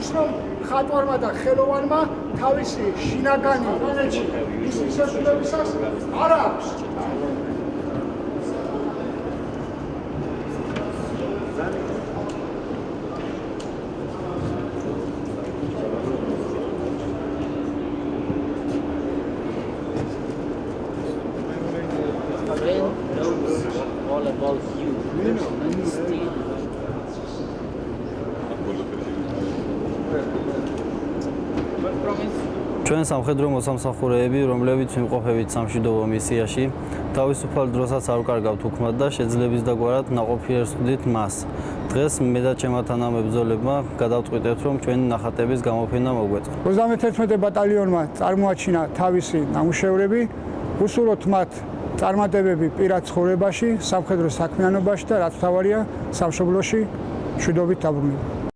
ის რომ მხატვარმა და ხელოვანმა თავისი შინაგანი რონეჩი ის შესრულებისას არ აქვს. All about you. Still. ჩვენ სამხედრო მოსამსახურეები, რომლებიც ვიმყოფებით სამშვიდობო მისიაში, თავისუფალ დროსაც არ ვკარგავთ უქმად და შეძლების დაგვარად ნაყოფიერს ვხდით მას. დღეს მე და ჩემმა თანამებრძოლებმა გადავწყვიტეთ, რომ ჩვენი ნახატების გამოფენა მოგვეწყო. 31 ბატალიონმა წარმოაჩინა თავისი ნამუშევრები, უსურვოთ მათ წარმატებები პირად ცხოვრებაში, სამხედრო საქმიანობაში და რაც მთავარია, სამშობლოში მშვიდობით დაბრუნება.